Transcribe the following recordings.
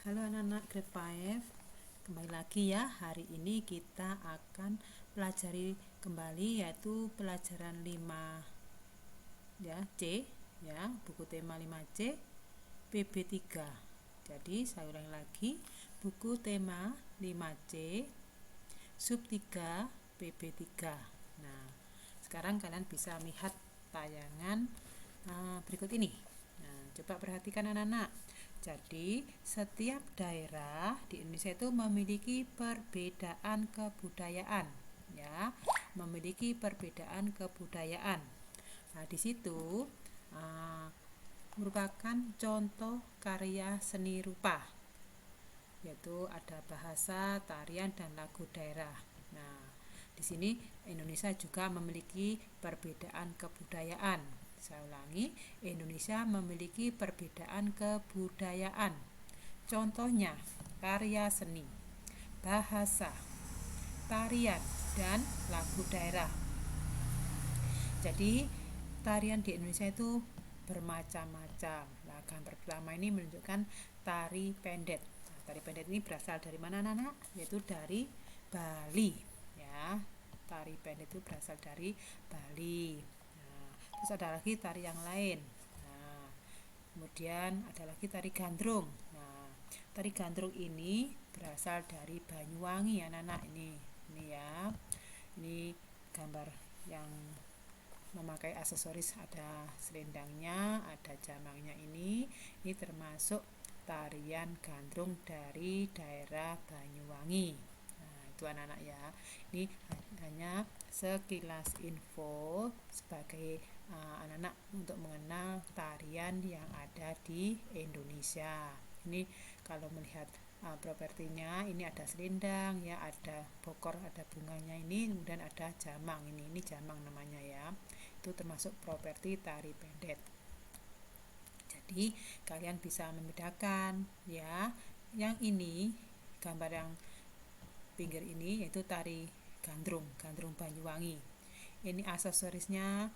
Halo anak-anak grade 5, kembali lagi ya. Hari ini kita akan pelajari kembali yaitu pelajaran 5 ya, C ya, buku tema 5C PB3. Jadi saya ulangi lagi, buku tema 5C sub 3 PB3. Nah, sekarang kalian bisa melihat tayangan berikut ini. Nah, coba perhatikan anak-anak. Jadi, setiap daerah di Indonesia itu memiliki perbedaan kebudayaan, ya, memiliki perbedaan kebudayaan. Nah, di situ merupakan contoh karya seni rupa, yaitu ada bahasa, tarian, dan lagu daerah. Nah, di sini Indonesia juga memiliki perbedaan kebudayaan. Saya ulangi, Indonesia memiliki perbedaan kebudayaan. Contohnya, karya seni, bahasa, tarian, dan lagu daerah. Jadi, tarian di Indonesia itu bermacam-macam. Nah, gambar pertama ini menunjukkan tari pendet. Nah, tari pendet ini berasal dari mana, anak-anak? Yaitu dari Bali, ya. Tari pendet itu berasal dari Bali. Nah, terus ada lagi tari yang lain. Nah, kemudian ada lagi tari gandrung. Nah, tari gandrung ini berasal dari Banyuwangi, anak-anak. Ini ya. Ini gambar yang memakai aksesoris, ada selendangnya, ada jamangnya. Ini termasuk tarian gandrung dari daerah Banyuwangi. Nah, itu anak-anak ya. Ini hanya sekilas info sebagai anak-anak untuk mengenal tarian yang ada di Indonesia. Ini kalau melihat propertinya, ini ada selendang ya, ada bokor, ada bunganya ini, kemudian ada jamang ini jamang namanya ya. Itu termasuk properti tari pendet. Jadi kalian bisa membedakan ya. Yang ini gambar yang pinggir ini yaitu tari gandrung Banyuwangi. Ini aksesorisnya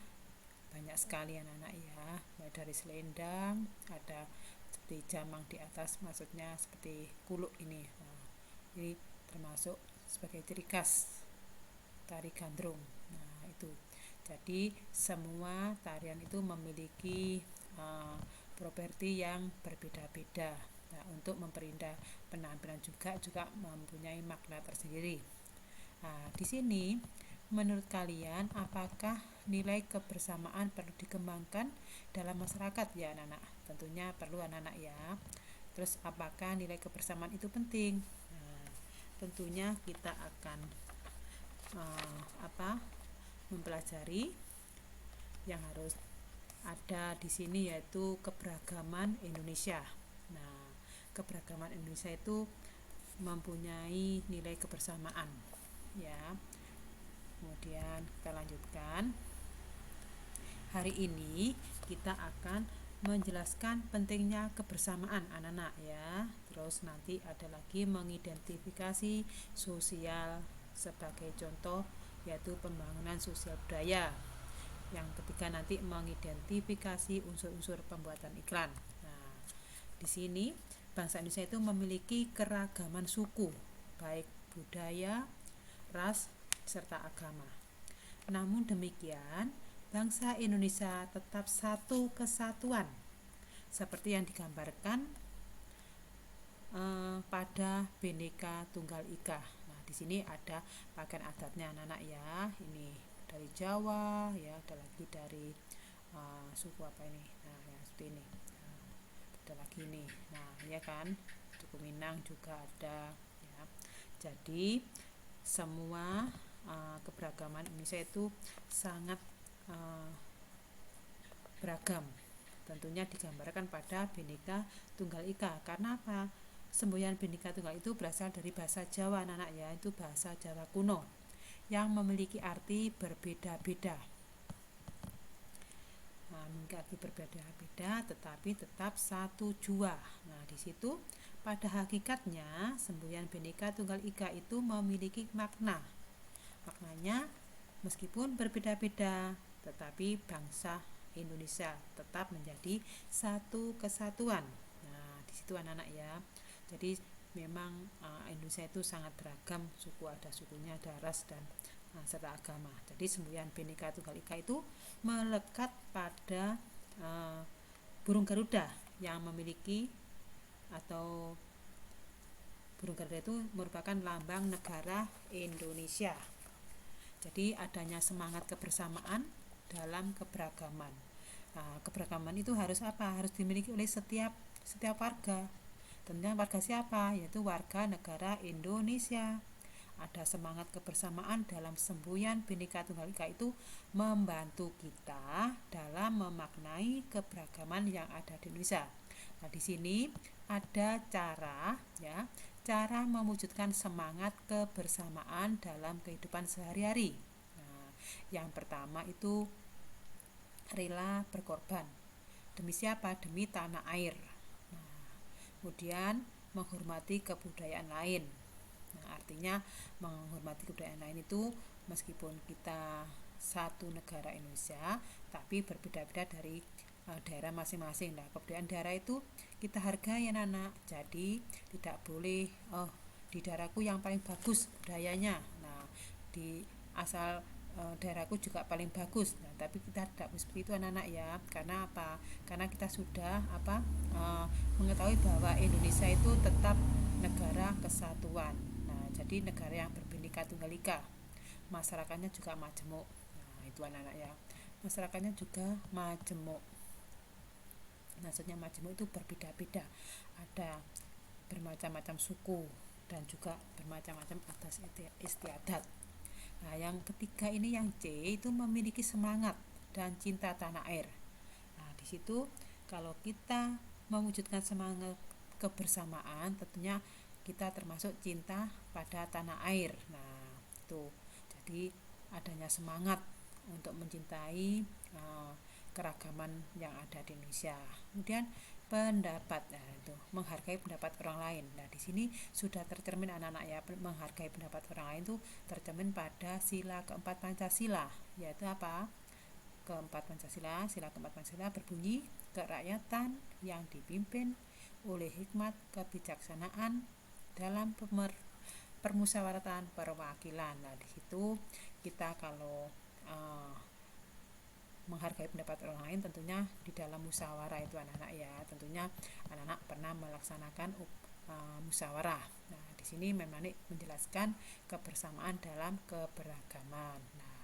banyak sekali anak-anak ya, mulai dari selendang, ada seperti jamang di atas, maksudnya seperti kuluk ini. Nah, ini termasuk sebagai ciri khas tari gandrung. Nah, itu. Jadi semua tarian itu memiliki properti yang berbeda-beda. Nah, untuk memperindah penampilan juga mempunyai makna tersendiri. Nah, di sini menurut kalian apakah nilai kebersamaan perlu dikembangkan dalam masyarakat ya anak-anak? Tentunya perlu anak-anak ya. Terus apakah nilai kebersamaan itu penting? Nah, tentunya kita akan mempelajari yang harus ada di sini yaitu keberagaman Indonesia. Nah, keberagaman Indonesia itu mempunyai nilai kebersamaan ya. Kemudian kita lanjutkan. Hari ini kita akan menjelaskan pentingnya kebersamaan anak-anak ya. Terus nanti ada lagi mengidentifikasi sosial sebagai contoh yaitu pembangunan sosial budaya. Yang ketiga nanti mengidentifikasi unsur-unsur pembuatan iklan. Nah, di sini bangsa Indonesia itu memiliki keragaman suku, baik budaya, ras, serta agama. Namun demikian, bangsa Indonesia tetap satu kesatuan seperti yang digambarkan pada Bhinneka Tunggal Ika. Nah, di sini ada pakaian adatnya anak-anak ya. Ini dari Jawa ya, ada lagi dari suku apa ini. Nah, ya seperti ini. Nah, ada lagi ini. Nah, ya kan, suku Minang juga ada ya. Jadi semua keberagaman Indonesia itu sangat beragam. Tentunya digambarkan pada Bhinneka Tunggal Ika. Karena apa? Semboyan Bhinneka Tunggal itu berasal dari bahasa Jawa anak-anak ya, itu bahasa Jawa kuno yang memiliki arti berbeda-beda. Nah, memiliki arti berbeda-beda tetapi tetap satu jua. Nah, di situ pada hakikatnya semboyan Bhinneka Tunggal Ika itu memiliki makna. Maknanya meskipun berbeda-beda tetapi bangsa Indonesia tetap menjadi satu kesatuan. Nah, di situ anak-anak ya. Jadi memang Indonesia itu sangat beragam suku, ada sukunya, ada ras dan serta agama. Jadi semboyan Bhinneka Tunggal Ika itu melekat pada burung Garuda yang memiliki atau burung Garuda itu merupakan lambang negara Indonesia. Jadi adanya semangat kebersamaan dalam keberagaman. Keberagaman itu harus apa? Harus dimiliki oleh setiap warga. Tentunya warga siapa? Yaitu warga negara Indonesia. Ada semangat kebersamaan dalam semboyan Bhinneka Tunggal Ika itu membantu kita dalam memaknai keberagaman yang ada di Indonesia. Nah, di sini ada cara mewujudkan semangat kebersamaan dalam kehidupan sehari-hari. Nah, yang pertama itu rela berkorban. Demi siapa? Demi tanah air. Nah, kemudian menghormati kebudayaan lain. Nah, artinya menghormati kebudayaan lain itu meskipun kita satu negara Indonesia, tapi berbeda-beda dari daerah masing-masing. Nah, kebudayaan daerah itu kita hargai anak-anak. Jadi tidak boleh di daerahku yang paling bagus budayanya. Nah, di asal daerahku juga paling bagus. Nah, tapi kita tidak seperti itu anak-anak ya. Karena apa? Karena kita sudah mengetahui bahwa Indonesia itu tetap negara kesatuan. Nah, jadi negara yang berbhinneka tunggal ika. Masyarakatnya juga majemuk. Nah, itu anak-anak ya. Masyarakatnya juga majemuk. Maksudnya majemuk itu berbeda-beda. Ada bermacam-macam suku dan juga bermacam-macam adat istiadat. Nah, yang ketiga ini yang C itu memiliki semangat dan cinta tanah air. Nah, di situ kalau kita mewujudkan semangat kebersamaan, tentunya kita termasuk cinta pada tanah air. Nah, itu. Jadi adanya semangat untuk mencintai keragaman yang ada di Indonesia. Kemudian pendapat, nah itu menghargai pendapat orang lain. Nah, di sini sudah tercermin anak-anak ya, menghargai pendapat orang lain itu tercermin pada sila keempat Pancasila, yaitu apa? Sila keempat Pancasila berbunyi kerakyatan yang dipimpin oleh hikmat kebijaksanaan dalam permusyawaratan perwakilan. Nah, di situ kita kalau menghargai pendapat orang lain tentunya di dalam musyawarah itu anak-anak ya. Tentunya anak-anak pernah melaksanakan musyawarah. Nah, di sini memang menjelaskan kebersamaan dalam keberagaman. Nah,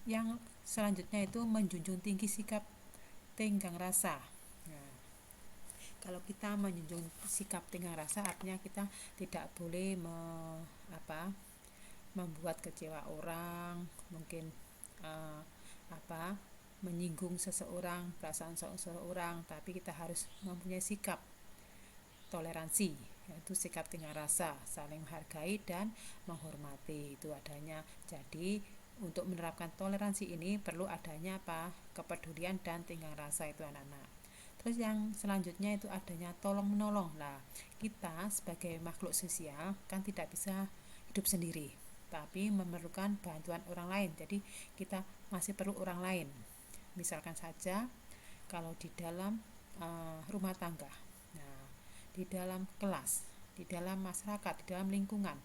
yang selanjutnya itu menjunjung tinggi sikap tenggang rasa. Nah, kalau kita menjunjung sikap tenggang rasa artinya kita tidak boleh membuat kecewa orang, mungkin menyinggung seseorang, perasaan seseorang, tapi kita harus mempunyai sikap toleransi, yaitu sikap tenggang rasa, saling menghargai dan menghormati itu adanya. Jadi untuk menerapkan toleransi ini perlu adanya kepedulian dan tenggang rasa itu anak-anak. Terus yang selanjutnya itu adanya tolong menolong. Nah, kita sebagai makhluk sosial kan tidak bisa hidup sendiri, tapi memerlukan bantuan orang lain. Jadi kita masih perlu orang lain. Misalkan saja kalau di dalam rumah tangga, nah, di dalam kelas, di dalam masyarakat, di dalam lingkungan,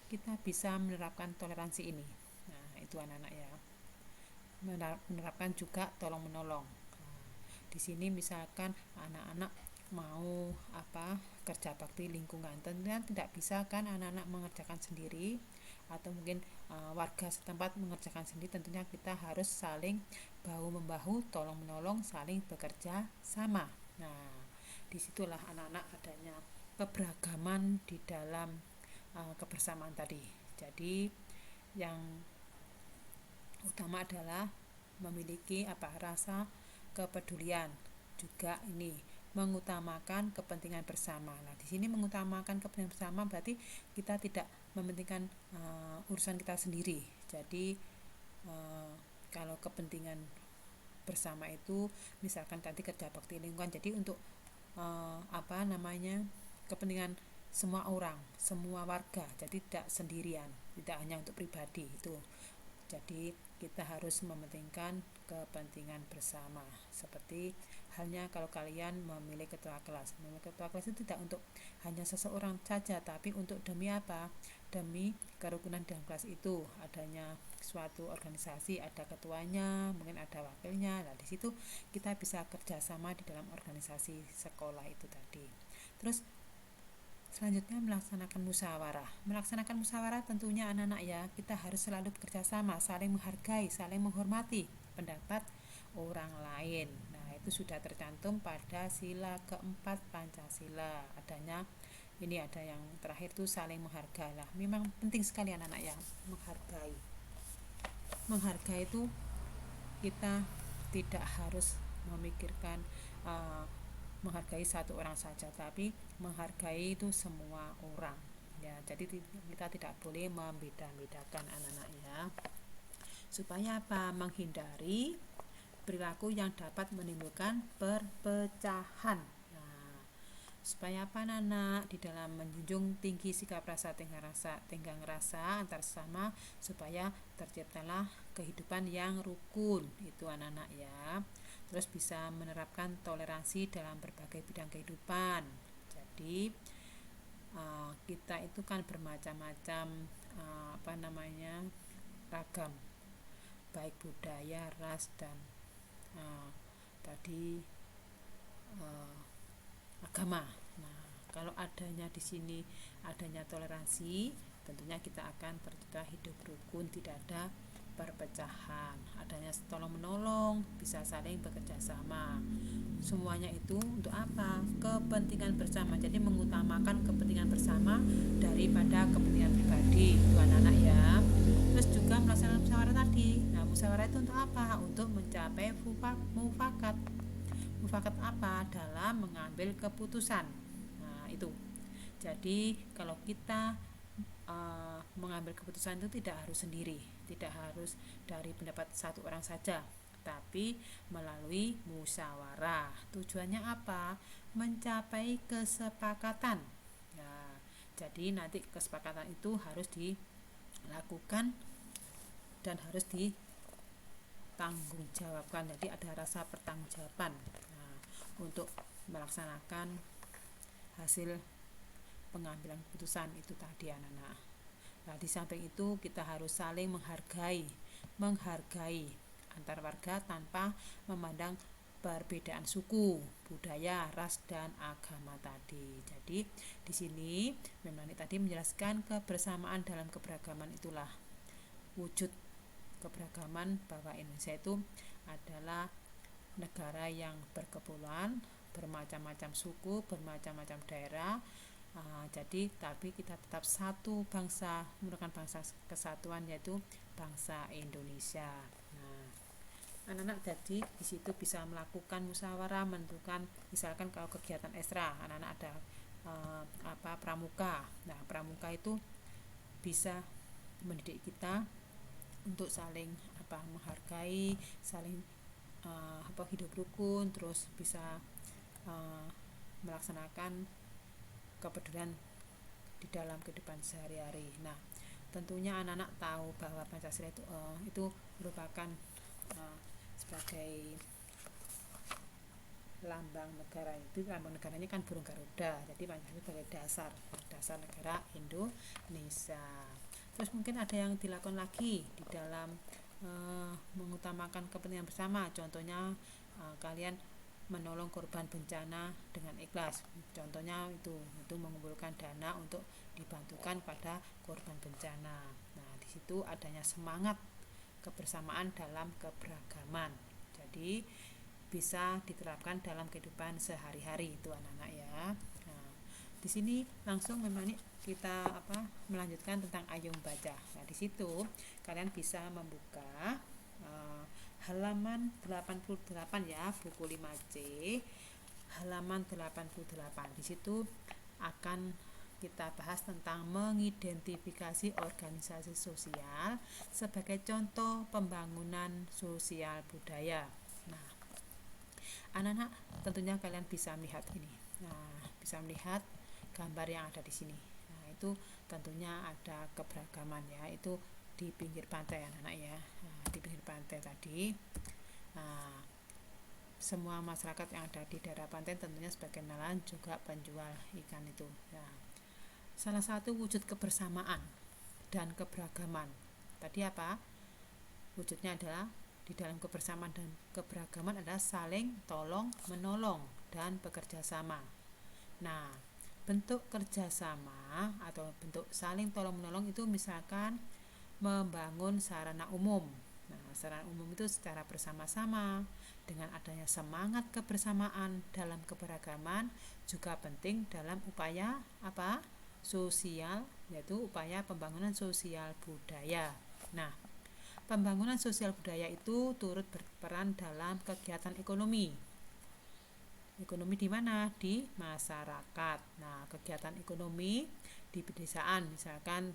kita bisa menerapkan toleransi ini. Nah, itu anak-anak ya. Menerapkan juga tolong menolong. Nah, di sini misalkan anak-anak mau kerja bakti lingkungan, tentunya tidak bisa kan anak-anak mengerjakan sendiri, atau mungkin warga setempat mengerjakan sendiri. Tentunya kita harus saling bahu membahu, tolong menolong, saling bekerja sama. Nah, disitulah anak-anak adanya keberagaman di dalam kebersamaan tadi. Jadi yang utama adalah memiliki rasa kepedulian, juga ini mengutamakan kepentingan bersama. Nah, di sini mengutamakan kepentingan bersama berarti kita tidak mementingkan urusan kita sendiri. Jadi kalau kepentingan bersama itu misalkan tadi kerja bakti lingkungan, jadi untuk kepentingan semua orang, semua warga, jadi tidak sendirian, tidak hanya untuk pribadi itu. Jadi kita harus mementingkan kepentingan bersama. Seperti halnya kalau kalian memilih ketua kelas. Memilih ketua kelas itu tidak untuk hanya seseorang saja, tapi untuk demi apa? Demi kerukunan dalam kelas itu. Adanya suatu organisasi, ada ketuanya, mungkin ada wakilnya. Nah, di situ kita bisa kerjasama di dalam organisasi sekolah itu tadi. Terus selanjutnya melaksanakan musyawarah. Melaksanakan musyawarah tentunya anak-anak ya, kita harus selalu bekerja sama, saling menghargai, saling menghormati pendapat orang lain. Nah, itu sudah tercantum pada sila keempat Pancasila. Ini ada yang terakhir tuh saling menghargai lah. Memang penting sekali anak-anak ya, menghargai. Menghargai itu kita tidak harus memikirkan menghargai satu orang saja, tapi menghargai itu semua orang ya. Jadi kita tidak boleh membeda-bedakan anak-anak ya, supaya apa? Menghindari perilaku yang dapat menimbulkan perpecahan. Nah, supaya apa anak-anak? Di dalam menjunjung tinggi sikap rasa tenggang rasa antar sesama, supaya terciptalah kehidupan yang rukun itu anak-anak ya. Terus bisa menerapkan toleransi dalam berbagai bidang kehidupan. Jadi kita itu kan bermacam-macam ragam, baik budaya, ras, dan tadi agama. Nah, kalau adanya di sini adanya toleransi, tentunya kita akan tercipta hidup rukun, tidak ada perpecahan, adanya tolong menolong, bisa saling bekerja sama. Semuanya itu untuk apa? Kepentingan bersama. Jadi mengutamakan kepentingan bersama daripada kepentingan pribadi itu anak-anak ya. Terus juga melaksanakan musyawarah tadi. Nah, musyawarah itu untuk apa? Untuk mencapai mufakat. Mufakat apa? Dalam mengambil keputusan. Nah, itu. Jadi kalau kita mengambil keputusan itu tidak harus sendiri, tidak harus dari pendapat satu orang saja, tapi melalui musyawarah. Tujuannya apa? Mencapai kesepakatan. Nah, jadi nanti kesepakatan itu harus dilakukan dan harus ditanggungjawabkan. Jadi ada rasa pertanggungjawaban untuk melaksanakan hasil pengambilan keputusan itu tadi anak-anak. Nah, di samping itu kita harus saling menghargai antar warga tanpa memandang perbedaan suku, budaya, ras, dan agama tadi. Jadi di sini memang tadi menjelaskan kebersamaan dalam keberagaman itulah wujud keberagaman, bahwa Indonesia itu adalah negara yang berkepulauan, bermacam-macam suku, bermacam-macam daerah. Jadi tapi kita tetap satu bangsa, merupakan bangsa kesatuan, yaitu bangsa Indonesia. Nah, anak-anak jadi di situ bisa melakukan musyawarah, menentukan misalkan kalau kegiatan ekstra, anak-anak ada pramuka. Nah, pramuka itu bisa mendidik kita untuk saling menghargai, saling hidup rukun, terus bisa melaksanakan kepedulian di dalam kehidupan sehari-hari. Nah, tentunya anak-anak tahu bahwa Pancasila itu merupakan sebagai lambang negara. Itu lambang negaranya kan burung Garuda. Jadi Pancasila sebagai dasar negara Indonesia. Terus mungkin ada yang dilakukan lagi di dalam mengutamakan kepentingan bersama. Contohnya kalian menolong korban bencana dengan ikhlas. Contohnya itu mengumpulkan dana untuk dibantukan pada korban bencana. Nah, di situ adanya semangat kebersamaan dalam keberagaman. Jadi bisa diterapkan dalam kehidupan sehari-hari itu anak-anak ya. Nah, di sini langsung memang kita melanjutkan tentang ayo membaca. Nah, di situ kalian bisa membuka halaman 88 ya, buku 5C, halaman 88. Di situ akan kita bahas tentang mengidentifikasi organisasi sosial sebagai contoh pembangunan sosial budaya. Nah, anak-anak tentunya kalian bisa melihat ini. Nah, bisa melihat gambar yang ada di sini. Nah, itu tentunya ada keberagaman ya, itu di pinggir pantai anak-anak ya. Nah, di pinggir pantai tadi. Nah, semua masyarakat yang ada di daerah pantai tentunya sebagai nelayan juga penjual ikan itu. Nah, salah satu wujud kebersamaan dan keberagaman tadi apa? Wujudnya adalah di dalam kebersamaan dan keberagaman adalah saling tolong menolong dan bekerja sama. Nah, bentuk kerjasama atau bentuk saling tolong menolong itu misalkan membangun sarana umum. Nah, sarana umum itu secara bersama-sama dengan adanya semangat kebersamaan dalam keberagaman juga penting dalam upaya apa? Sosial, yaitu upaya pembangunan sosial budaya. Nah, pembangunan sosial budaya itu turut berperan dalam kegiatan ekonomi. Ekonomi di mana? Di masyarakat. Nah, kegiatan ekonomi di pedesaan misalkan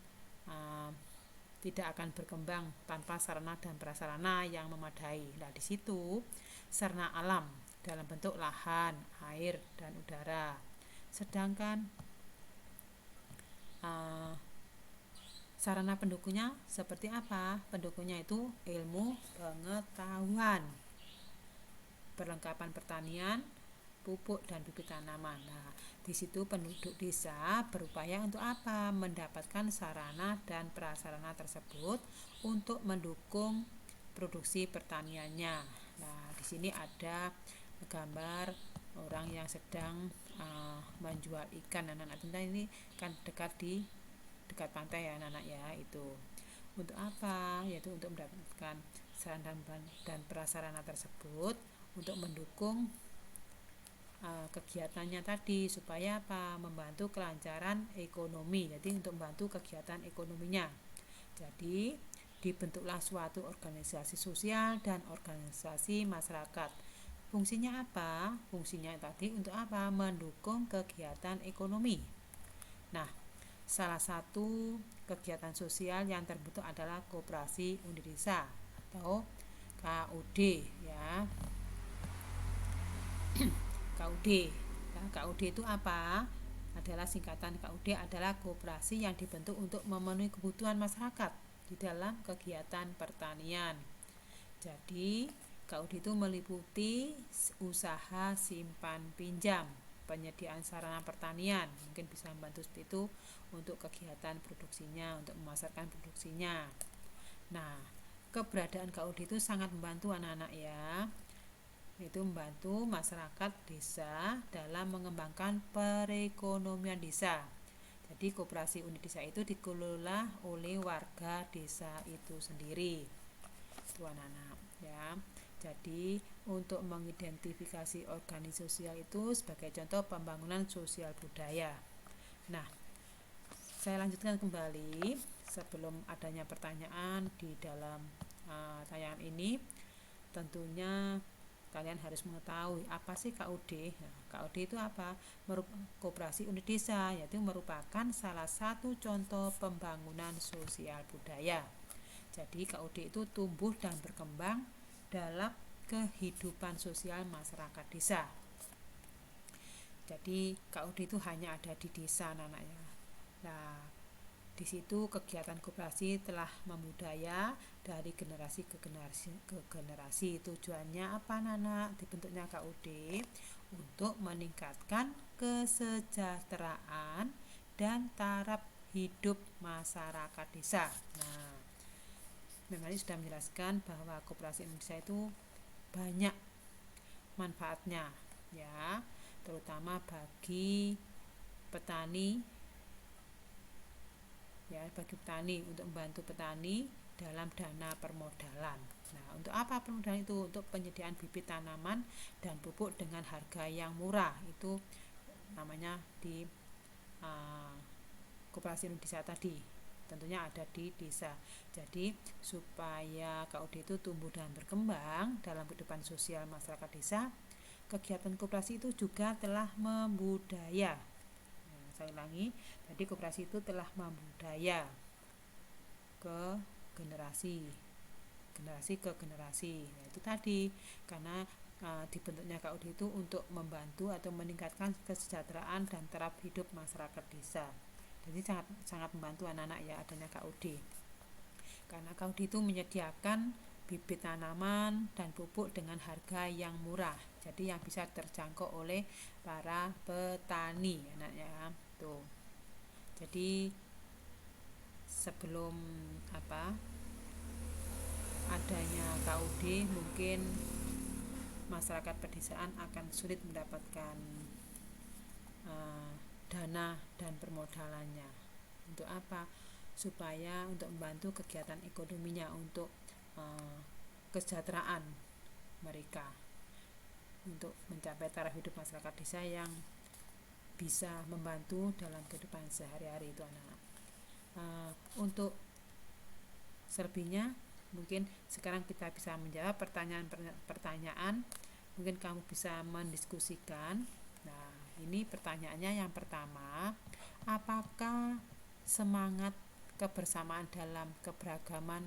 tidak akan berkembang tanpa sarana dan prasarana yang memadai. Nah, di situ sarana alam dalam bentuk lahan, air, dan udara. Sedangkan sarana pendukungnya seperti apa? Pendukungnya itu ilmu pengetahuan, perlengkapan pertanian, pupuk dan bibit tanaman. Nah, di situ penduduk desa berupaya untuk apa? Mendapatkan sarana dan prasarana tersebut untuk mendukung produksi pertaniannya. Nah, di sini ada gambar orang yang sedang menjual ikan. Anak-anak ini kan dekat pantai ya anak-anak ya, itu untuk apa? Yaitu untuk mendapatkan sarana dan prasarana tersebut untuk mendukung kegiatannya tadi supaya apa? Membantu kelancaran ekonomi. Jadi untuk membantu kegiatan ekonominya. Jadi dibentuklah suatu organisasi sosial dan organisasi masyarakat. Fungsinya apa? Fungsinya tadi untuk apa? Mendukung kegiatan ekonomi. Nah, salah satu kegiatan sosial yang terbentuk adalah Koperasi Unit Desa atau KUD ya. KUD. Nah, KUD itu apa? Adalah singkatan KUD adalah koperasi yang dibentuk untuk memenuhi kebutuhan masyarakat di dalam kegiatan pertanian. Jadi, KUD itu meliputi usaha simpan pinjam, penyediaan sarana pertanian, mungkin bisa membantu seperti itu untuk kegiatan produksinya, untuk memasarkan produksinya. Nah, keberadaan KUD itu sangat membantu anak-anak ya. Itu membantu masyarakat desa dalam mengembangkan perekonomian desa. Jadi koperasi unit desa itu dikelola oleh warga desa itu sendiri. Itu anak-anak ya. Jadi untuk mengidentifikasi organisasi sosial itu sebagai contoh pembangunan sosial budaya. Nah, saya lanjutkan kembali sebelum adanya pertanyaan di dalam tayangan ini. Tentunya kalian harus mengetahui apa sih KUD. Nah, KUD itu apa? Koperasi unit desa, yaitu merupakan salah satu contoh pembangunan sosial budaya. Jadi KUD itu tumbuh dan berkembang dalam kehidupan sosial masyarakat desa. Jadi KUD itu hanya ada di desa anak-anaknya. Nah, di situ kegiatan koperasi telah membudaya dari generasi ke generasi. Tujuannya apa anak-anak? Dibentuknya KUD untuk meningkatkan kesejahteraan dan taraf hidup masyarakat desa. Nah, memang ini sudah menjelaskan bahwa koperasi Indonesia itu banyak manfaatnya ya, terutama bagi petani ya, bagi petani, untuk membantu petani dalam dana permodalan. Nah, untuk apa permodalan itu? Untuk penyediaan bibit tanaman dan pupuk dengan harga yang murah. Itu namanya di koperasi desa tadi. Tentunya ada di desa. Jadi supaya KUD itu tumbuh dan berkembang dalam kehidupan sosial masyarakat desa, kegiatan koperasi itu juga telah membudaya. Saya ulangi, tadi koperasi itu telah membudaya ke generasi ke generasi. Nah, itu tadi karena dibentuknya KUD itu untuk membantu atau meningkatkan kesejahteraan dan taraf hidup masyarakat desa. Jadi sangat membantu anak-anak ya adanya KUD. Karena KUD itu menyediakan bibit tanaman dan pupuk dengan harga yang murah. Jadi yang bisa terjangkau oleh para petani, anaknya tuh. Jadi sebelum adanya KUD, mungkin masyarakat pedesaan akan sulit mendapatkan dana dan permodalannya. Untuk apa? Supaya untuk membantu kegiatan ekonominya, untuk kesejahteraan mereka, untuk mencapai taraf hidup masyarakat desa yang bisa membantu dalam kehidupan sehari-hari itu anak-anak. Untuk selebihnya mungkin sekarang kita bisa menjawab pertanyaan. Mungkin kamu bisa mendiskusikan. Nah, ini pertanyaannya yang pertama, apakah semangat kebersamaan dalam keberagaman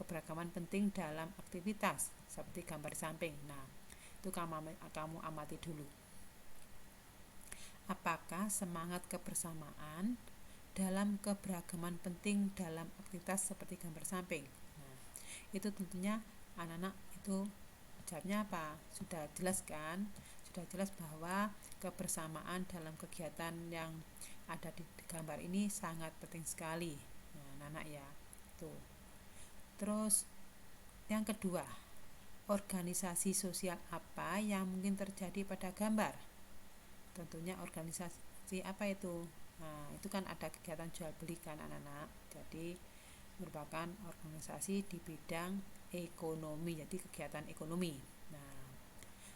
keberagaman penting dalam aktivitas seperti gambar samping. Nah, itu kamu amati dulu. Apakah semangat kebersamaan dalam keberagaman penting dalam aktivitas seperti gambar samping? Nah, itu tentunya anak-anak itu jawabnya apa? Sudah jelas kan? Sudah jelas bahwa kebersamaan dalam kegiatan yang ada di gambar ini sangat penting sekali. Nah, anak-anak ya. Tuh. Terus yang kedua, organisasi sosial apa yang mungkin terjadi pada gambar? Tentunya organisasi apa itu? Nah, itu kan ada kegiatan jual beli kan anak-anak. Jadi merupakan organisasi di bidang ekonomi, jadi kegiatan ekonomi. Nah,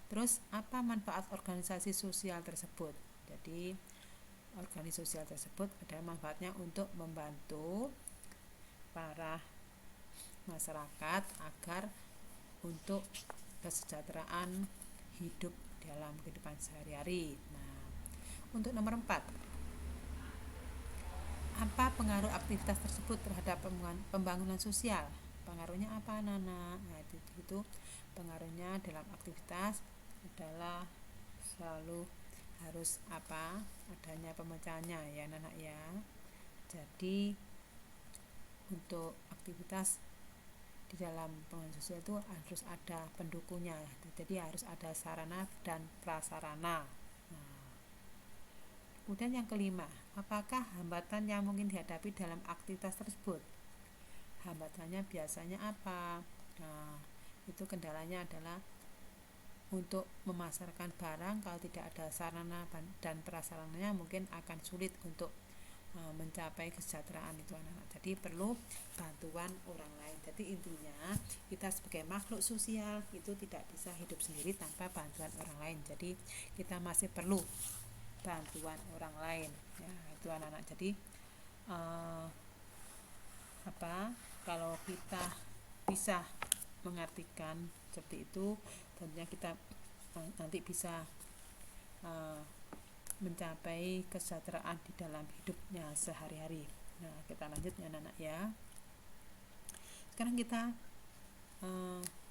terus apa manfaat organisasi sosial tersebut? Jadi organisasi sosial tersebut adalah manfaatnya untuk membantu para masyarakat agar untuk kesejahteraan hidup dalam kehidupan sehari-hari. Nah, untuk nomor 4, apa pengaruh aktivitas tersebut terhadap pembangunan sosial? Pengaruhnya apa, Nana? Nah, itu pengaruhnya dalam aktivitas adalah selalu harus adanya pemecahannya ya, Nana ya. Jadi untuk aktivitas di dalam pembangunan sosial itu harus ada pendukungnya, jadi harus ada sarana dan prasarana. Nah, kemudian yang kelima, apakah hambatan yang mungkin dihadapi dalam aktivitas tersebut? Hambatannya biasanya apa? Nah, itu kendalanya adalah untuk memasarkan barang. Kalau tidak ada sarana dan prasarananya mungkin akan sulit untuk mencapai kesejahteraan itu anak-anak. Jadi perlu bantuan orang lain. Jadi intinya kita sebagai makhluk sosial itu tidak bisa hidup sendiri tanpa bantuan orang lain. Jadi kita masih perlu bantuan orang lain. Ya, itu anak-anak. Jadi kalau kita bisa mengartikan seperti itu, tentunya kita nanti bisa mencapai kesejahteraan di dalam hidupnya sehari-hari. Nah, kita lanjut ya anak-anak ya. Sekarang kita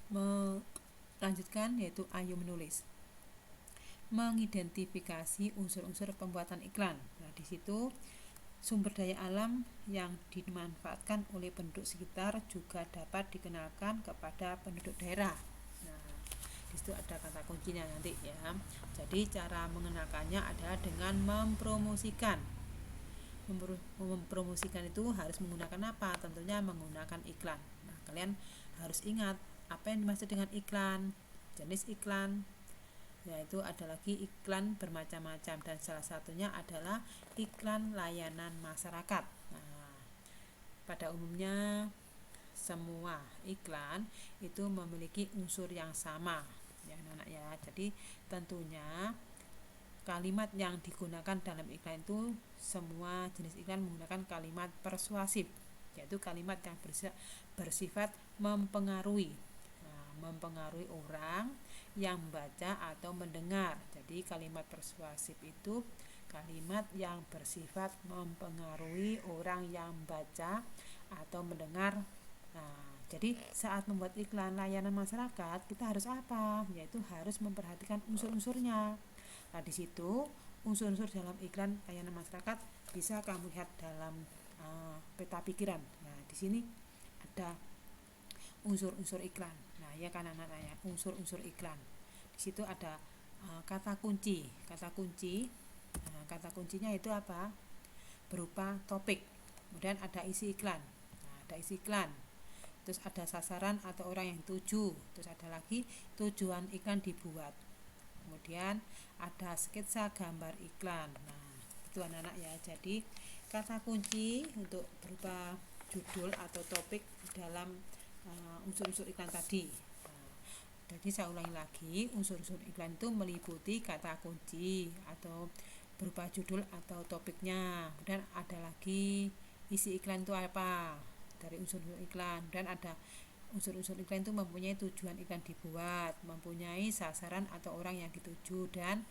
melanjutkan, yaitu ayo menulis. Mengidentifikasi unsur-unsur pembuatan iklan. Nah, di situ sumber daya alam yang dimanfaatkan oleh penduduk sekitar juga dapat dikenalkan kepada penduduk daerah. Di situ ada kata kuncinya nanti ya. Jadi cara mengenalkannya adalah dengan mempromosikan. Mempromosikan itu harus menggunakan apa? Tentunya menggunakan iklan. Nah, kalian harus ingat apa yang dimaksud dengan iklan. Jenis iklan, yaitu ada lagi iklan bermacam-macam, dan salah satunya adalah iklan layanan masyarakat. Nah, pada umumnya semua iklan itu memiliki unsur yang sama ya anak-anak ya. Jadi tentunya kalimat yang digunakan dalam iklan itu, semua jenis iklan menggunakan kalimat persuasif, yaitu kalimat yang bersifat mempengaruhi. Nah, mempengaruhi orang yang membaca atau mendengar. Jadi kalimat persuasif itu kalimat yang bersifat mempengaruhi orang yang membaca atau mendengar. Nah, jadi saat membuat iklan layanan masyarakat, kita harus apa? Yaitu harus memperhatikan unsur-unsurnya. Nah, di situ unsur-unsur dalam iklan layanan masyarakat bisa kamu lihat dalam peta pikiran. Nah, di sini ada unsur-unsur iklan. Nah, ya kan anak-anak ya, unsur-unsur iklan. Di situ ada kata kunci. Kata kuncinya itu apa? Berupa topik. Kemudian ada isi iklan. Nah, ada isi iklan. Terus ada sasaran atau orang yang tuju. Terus ada lagi tujuan iklan dibuat. Kemudian ada sketsa gambar iklan. Nah, itu anak-anak ya. Jadi kata kunci untuk berupa judul atau topik dalam unsur-unsur iklan tadi. Nah, jadi saya ulangi lagi, unsur-unsur iklan itu meliputi kata kunci atau berupa judul atau topiknya. Kemudian ada lagi isi iklan itu apa dari unsur-unsur iklan, dan ada unsur-unsur iklan itu mempunyai tujuan iklan dibuat, mempunyai sasaran atau orang yang dituju, dan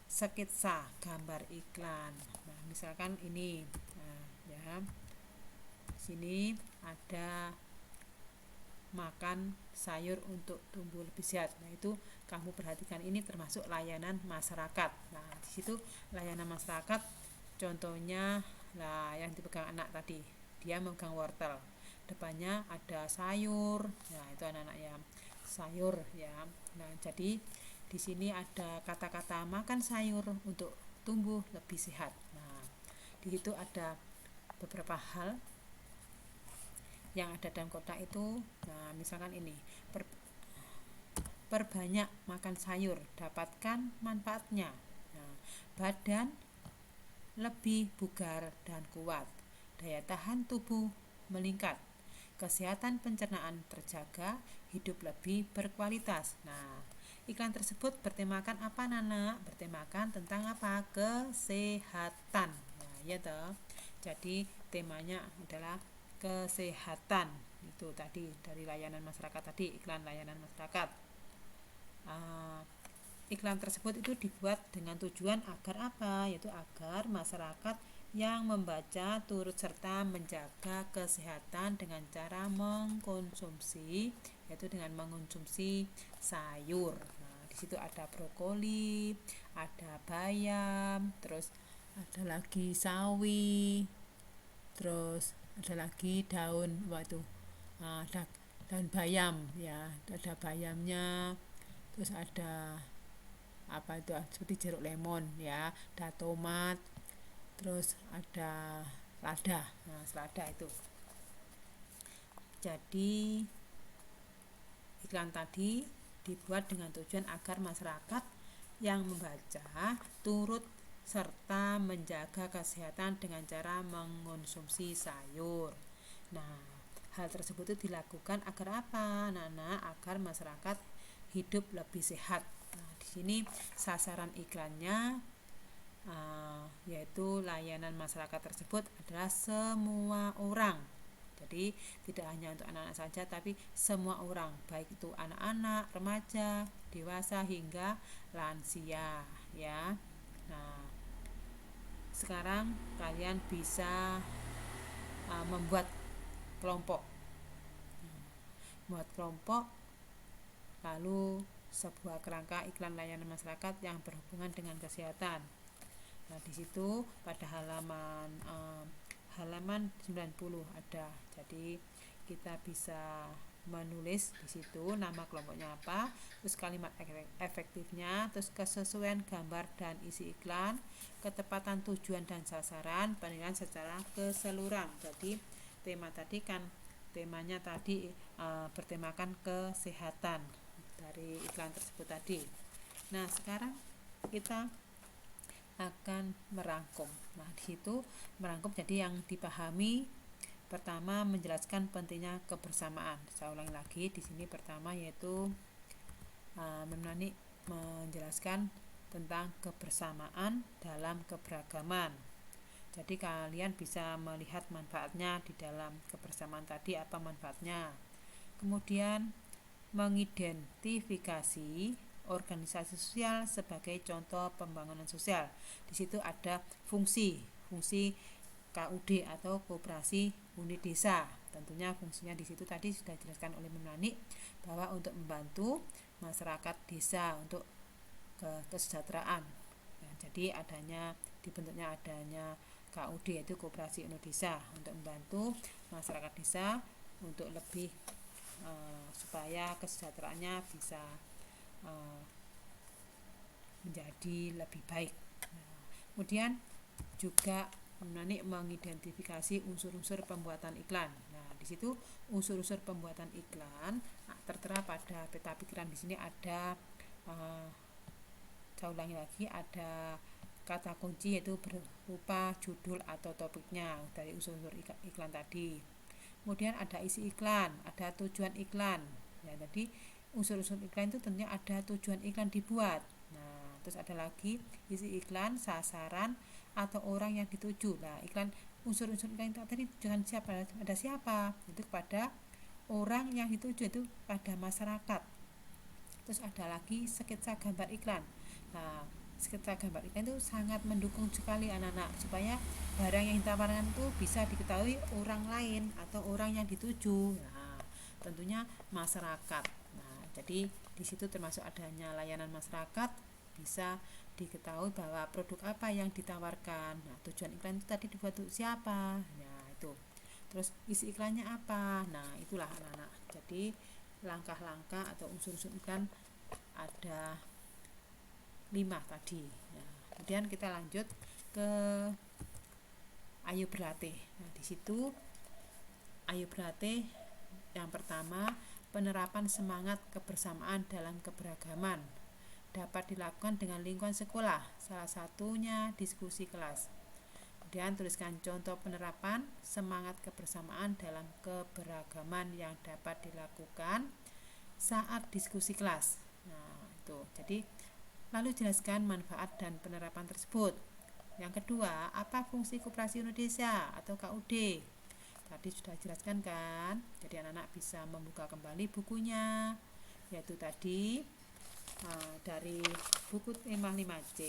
sketsa gambar iklan. Nah, misalkan ini, ya, sini ada makan sayur untuk tumbuh lebih sehat. Nah, itu kamu perhatikan, ini termasuk layanan masyarakat. Nah, di situ layanan masyarakat contohnya lah yang dipegang anak tadi, dia memegang wortel, depannya ada sayur. Nah, itu anak-anak ya, sayur ya. Nah, jadi di sini ada kata-kata makan sayur untuk tumbuh lebih sehat. Nah, di situ ada beberapa hal yang ada dalam kotak itu. Nah, misalkan ini, perbanyak makan sayur, dapatkan manfaatnya. Nah, badan lebih bugar dan kuat, daya tahan tubuh meningkat, kesehatan pencernaan terjaga, hidup lebih berkualitas. Nah, iklan tersebut bertemakan apa, Nana? Bertemakan tentang apa? Kesehatan. Nah, ya toh. Jadi temanya adalah kesehatan. Itu tadi dari layanan masyarakat tadi, iklan layanan masyarakat. Iklan tersebut itu dibuat dengan tujuan agar apa? Yaitu agar masyarakat yang membaca turut serta menjaga kesehatan dengan cara mengkonsumsi, yaitu dengan mengkonsumsi sayur. Nah, di situ ada brokoli, ada bayam, terus ada lagi sawi, terus ada lagi daun ada daun bayam ya, ada bayamnya, terus ada apa itu seperti jeruk lemon ya, ada tomat, terus ada lada. Nah, selada itu. Jadi iklan tadi dibuat dengan tujuan agar masyarakat yang membaca turut serta menjaga kesehatan dengan cara mengonsumsi sayur. Nah, hal tersebut itu dilakukan agar apa, Nana? Agar masyarakat hidup lebih sehat. Nah, di sini sasaran iklannya yaitu layanan masyarakat tersebut adalah semua orang. Jadi tidak hanya untuk anak-anak saja, tapi semua orang, baik itu anak-anak, remaja, dewasa hingga lansia ya. Nah, sekarang kalian bisa membuat kelompok. Lalu sebuah kerangka iklan layanan masyarakat yang berhubungan dengan kesehatan. Nah, di situ pada halaman 90 ada. Jadi kita bisa menulis di situ nama kelompoknya apa, terus kalimat efektifnya, terus kesesuaian gambar dan isi iklan, ketepatan tujuan dan sasaran, penilaian secara keseluruhan. Jadi temanya tadi bertemakan kesehatan dari iklan tersebut tadi. Nah, sekarang kita akan merangkum. Nah, di situ merangkum, jadi yang dipahami pertama menjelaskan pentingnya kebersamaan. Saya ulangi lagi di sini, pertama yaitu Memnani menjelaskan tentang kebersamaan dalam keberagaman. Jadi kalian bisa melihat manfaatnya di dalam kebersamaan tadi, apa manfaatnya. Kemudian mengidentifikasi organisasi sosial sebagai contoh pembangunan sosial. Di situ ada fungsi KUD atau Koperasi Unit Desa. Tentunya fungsinya di situ tadi sudah dijelaskan oleh Memnani, bahwa untuk membantu masyarakat desa untuk kesejahteraan. Nah, jadi dibentuknya adanya KUD yaitu Koperasi Unit Desa untuk membantu masyarakat desa untuk lebih supaya kesejahteraannya bisa menjadi lebih baik. Nah, kemudian juga mengidentifikasi unsur-unsur pembuatan iklan. Nah, di situ unsur-unsur pembuatan iklan tertera pada peta pikiran. Di sini ada saya ulangi lagi, ada kata kunci yaitu berupa judul atau topiknya dari unsur-unsur iklan tadi. Kemudian ada isi iklan, ada tujuan iklan. Ya, jadi unsur-unsur iklan itu tentunya ada tujuan iklan dibuat. Nah, terus ada lagi isi iklan, sasaran atau orang yang dituju. Nah, iklan unsur-unsur iklan itu tadi tujuan siapa? Ada siapa? Itu kepada orang yang dituju, itu pada masyarakat. Terus ada lagi sketsa gambar iklan. Nah, sketsa gambar iklan itu sangat mendukung sekali anak-anak supaya barang yang ditawarkan itu bisa diketahui orang lain atau orang yang dituju. Nah, tentunya masyarakat. Nah, jadi di situ termasuk adanya layanan masyarakat, bisa diketahui bahwa produk apa yang ditawarkan. Nah, tujuan iklan itu tadi dibuat untuk siapa? Nah, itu. Terus isi iklannya apa? Nah, itulah anak-anak. Jadi langkah-langkah atau unsur-unsur iklan ada 5 tadi. Nah, kemudian kita lanjut ke ayo berlatih. Nah, di situ ayo berlatih yang pertama, penerapan semangat kebersamaan dalam keberagaman dapat dilakukan dengan lingkungan sekolah, salah satunya diskusi kelas. Kemudian tuliskan contoh penerapan semangat kebersamaan dalam keberagaman yang dapat dilakukan saat diskusi kelas. Nah, itu. Jadi lalu jelaskan manfaat dan penerapan tersebut. Yang kedua, apa fungsi Koperasi Indonesia atau KUD? Tadi sudah jelaskan kan? Jadi anak-anak bisa membuka kembali bukunya, yaitu tadi dari buku tema 5C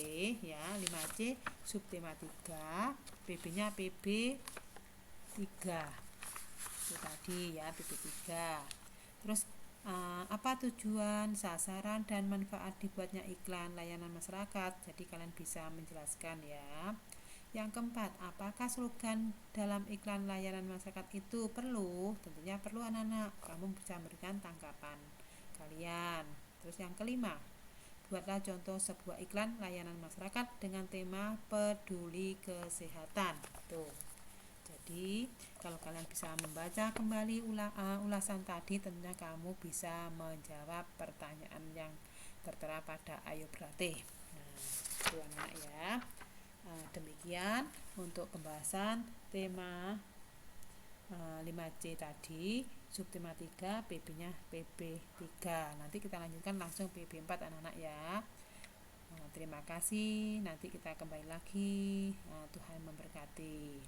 ya, 5C subtema 3, PB-nya PB 3. Itu tadi ya, PB 3. Terus apa tujuan, sasaran dan manfaat dibuatnya iklan layanan masyarakat? Jadi kalian bisa menjelaskan ya. Yang keempat, apakah slogan dalam iklan layanan masyarakat itu perlu? Tentunya perlu anak-anak. Kamu bisa memberikan tanggapan kalian. Terus yang kelima, buatlah contoh sebuah iklan layanan masyarakat dengan tema peduli kesehatan. Tuh. Jadi kalau kalian bisa membaca kembali ulasan tadi, tentunya kamu bisa menjawab pertanyaan yang tertera pada ayo berlatih. Nah, itu anak ya. Demikian untuk pembahasan tema 5C tadi, subtema 3, PB-nya PB 3. Nanti kita lanjutkan langsung PB 4 anak-anak ya. Terima kasih. Nanti kita kembali lagi. Tuhan memberkati.